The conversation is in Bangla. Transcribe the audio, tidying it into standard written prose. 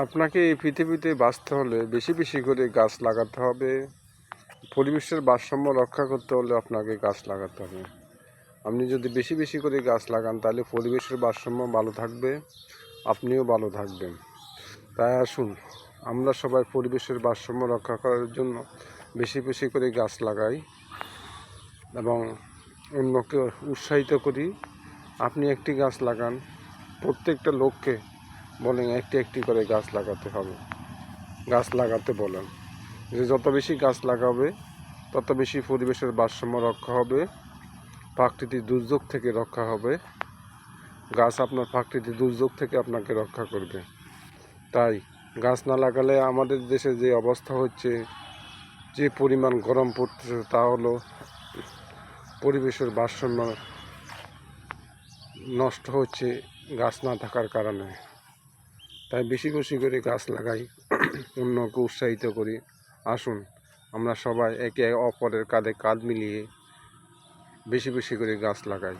আপনাকে এই পৃথিবীতে বাঁচতে হলে বেশি বেশি করে গাছ লাগাতে হবে। পরিবেশের ভারসাম্য রক্ষা করতে হলে আপনাকে গাছ লাগাতে হবে। আপনি যদি বেশি বেশি করে গাছ লাগান তাহলে পরিবেশের ভারসাম্য ভালো থাকবে, আপনিও ভালো থাকবেন। তাই আসুন আমরা সবাই পরিবেশের ভারসাম্য রক্ষা করার জন্য বেশি বেশি করে গাছ লাগাই এবং অন্যকে উৎসাহিত করি। আপনি একটি গাছ লাগান, প্রত্যেকটা লোককে বলেন একটি একটি করে গাছ লাগাতে হবে, গাছ লাগাতে বলেন। যে যত বেশি গাছ লাগাবে তত বেশি পরিবেশের ভারসাম্য রক্ষা হবে, প্রাকৃতিক দুর্যোগ থেকে রক্ষা হবে। গাছ আপনার প্রাকৃতিক দুর্যোগ থেকে আপনাকে রক্ষা করবে। তাই গাছ না লাগালে আমাদের দেশে যে অবস্থা হচ্ছে, যে পরিমাণ গরম পড়তেছে, তা হলো পরিবেশের ভারসাম্য নষ্ট হচ্ছে গাছ না থাকার কারণে। তাই বেশি বেশি করে গাছ লাগাই, অন্যকে উৎসাহিত করি। আসুন আমরা সবাই একে অপরের কাঁধে কাঁধ মিলিয়ে বেশি বেশি করে গাছ লাগাই।